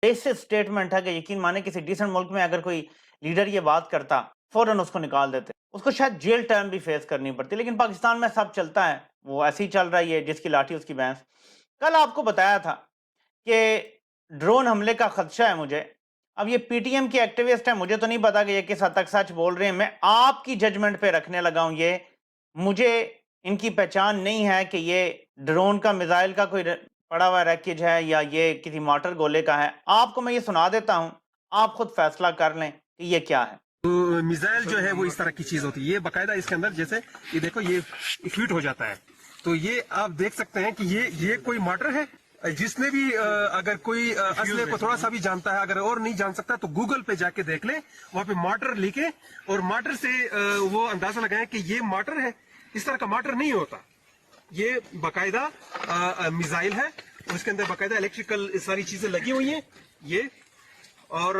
Basic statement है कि यकीन माने किसी डिसेंट मुल्क में अगर कोई लीडर ये बात करता, फौरन उसको निकाल देते, उसको शायद जेल टर्म भी फेस करनी पड़ती। लेकिन पाकिस्तान में सब चलता है, वो ऐसे ही चल रहा है, ये जिसकी लाठी उसकी भैंस। कल आपको बताया था कि ड्रोन हमले का खदशा है मुझे। अब ये पीटीएम के एक्टिविस्ट हैं, मुझे तो नहीं पता कि ये किस हद तक सच बोल रहे हैं, मैं आपकी जजमेंट पे रखने लगा हूं। ये मुझे इनकी पहचान नहीं है कि ये ड्रोन का मिसाइल का कोई पड़ा हुआ रैकेज है या ये किसी मोटर गोले का है। आपको मैं ये सुना देता हूं, आप खुद फैसला कर लें कि ये क्या है। तो मिसाइल जो है वो इस तरह की चीज होती है, ये बाकायदा इसके अंदर जैसे ये देखो ये फिट हो जाता है, तो ये आप देख सकते हैं कि ये कोई मोटर है। जिसने भी अगर कोई असले को थोड़ा सा भी जानता है, अगर और नहीं जान सकता तो गूगल पे जाके देख ले, वहां पे मोटर लिखे और मोटर से वो अंदाजा लगाएं कि ये मोटर है। इस तरह का मोटर नहीं होता, ये बाकायदा मिसाइल है, उसके अंदर बाकायदा इलेक्ट्रिकल सारी चीजें लगी हुई हैं ये, और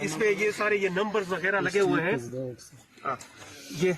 इसमें ये सारे ये नंबर्स वगैरह लगे हुए हैं। ये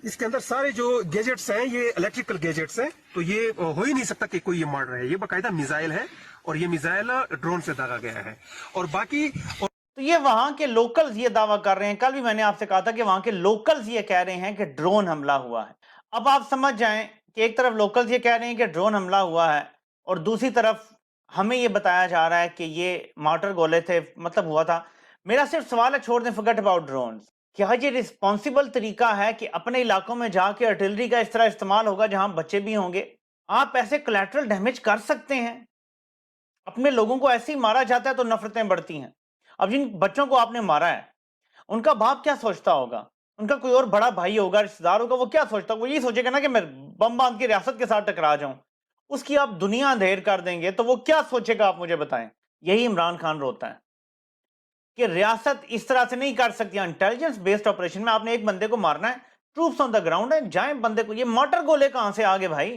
इसके अंदर सारे जो गैजेट्स हैं ये इलेक्ट्रिकल गैजेट्स हैं, तो ये हो ही नहीं सकता कि कोई ये मॉडल है, ये बाकायदा मिसाइल है और ये मिसाइल ड्रोन से दागा गया है। और बाकी तो ये वहां के लोकल्स ये दावा कर रहे हैं, कल भी मैंने आपसे कहा था कि वहां के लोकल्स ये कह रहे हैं कि ड्रोन हमला हुआ है। अब आप समझ जाएं कि एक तरफ लोकल्स ये कह रहे हैं कि ड्रोन हमला हुआ है और दूसरी तरफ हमें ये बताया जा रहा है कि ये मोटर गोले थे, मतलब हुआ था। मेरा सिर्फ सवाल है, छोड़ दें, फॉरगेट अबाउट ड्रोन्स। क्या ये रिस्पॉन्सिबल तरीका है कि अपने इलाकों में जाके आर्टिलरी का इस तरह इस्तेमाल होगा जहां बच्चे भी होंगे? आप ऐसे कोलैटरल डैमेज कर सकते हैं? अपने लोगों को ऐसे ही मारा जाता है तो नफरतें बढ़ती हैं। अब जिन बच्चों को आपने मारा है, उनका बाप क्या सोचता होगा? उनका कोई और बड़ा भाई होगा, रिश्तेदार होगा, वो क्या सोचता? वो यही सोचेगा ना कि मैं बम बांध के रियासत के साथ टकरा जाऊं। उसकी आप दुनिया अंधेर कर देंगे तो वो क्या सोचेगा, आप मुझे बताएं। यही इमरान खान रोता है कि रियासत इस तरह से नहीं कर सकती। इंटेलिजेंस बेस्ड ऑपरेशन में आपने एक बंदे को मारना है, ट्रूप्स ऑन द ग्राउंड है, जाएं बंदे को। ये मोटर गोले कहां से आ गए भाई?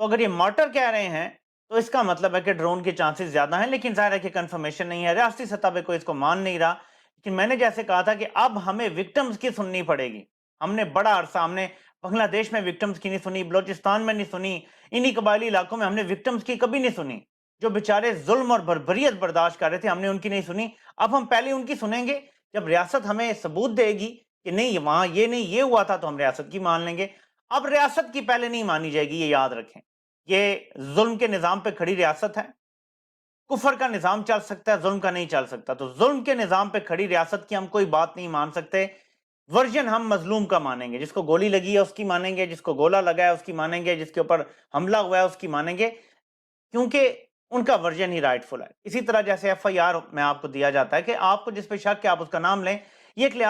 तो अगर ये मोटर कह रहे हैं तो इसका मतलब है कि ड्रोन के चांसेस ज्यादा हैं, लेकिन जाहिर है कि कंफर्मेशन नहीं है, रियासती सतह पे कोई इसको मान नहीं रहा। लेकिन मैंने जैसे कहा था कि अब हमें विक्टिम्स की सुननी पड़ेगी। हमने बड़ा अरसा हमने बांग्लादेश में विक्टिम्स की नहीं सुनी, बलोचिस्तान में नहीं सुनी, इन्हीं कबायली इलाकों में हमने विक्टिम्स की कभी नहीं सुनी। जो बेचारे जुल्म और बर्बरियत बर्दाश्त कर रहे थे, हमने उनकी नहीं सुनी। अब हम पहले उनकी सुनेंगे, जब रियासत हमें सबूत देगी कि नहीं वहां ये नहीं ये हुआ था, तो हम रियासत की मान लेंगे। अब रियासत की पहले नहीं मानी जाएगी, ये याद रखें। ये जुल्म के निजाम पे खड़ी रियासत है। कुफर का निजाम चल सकता है, जुल्म का नहीं चल सकता। तो जुल्म के निजाम पे खड़ी रियासत की हम कोई बात नहीं मान सकते। वर्जन हम मजलूम का मानेंगे, जिसको गोली लगी है उसकी मानेंगे, जिसको गोला लगा है उसकी मानेंगे, जिसके ऊपर हमला हुआ है उसकी मानेंगे, क्योंकि उनका वर्जन ही राइटफुल है। इसी तरह जैसे एफआईआर में आपको दिया जाता है कि आपको जिस पे शक है आप उसका नाम लें, ये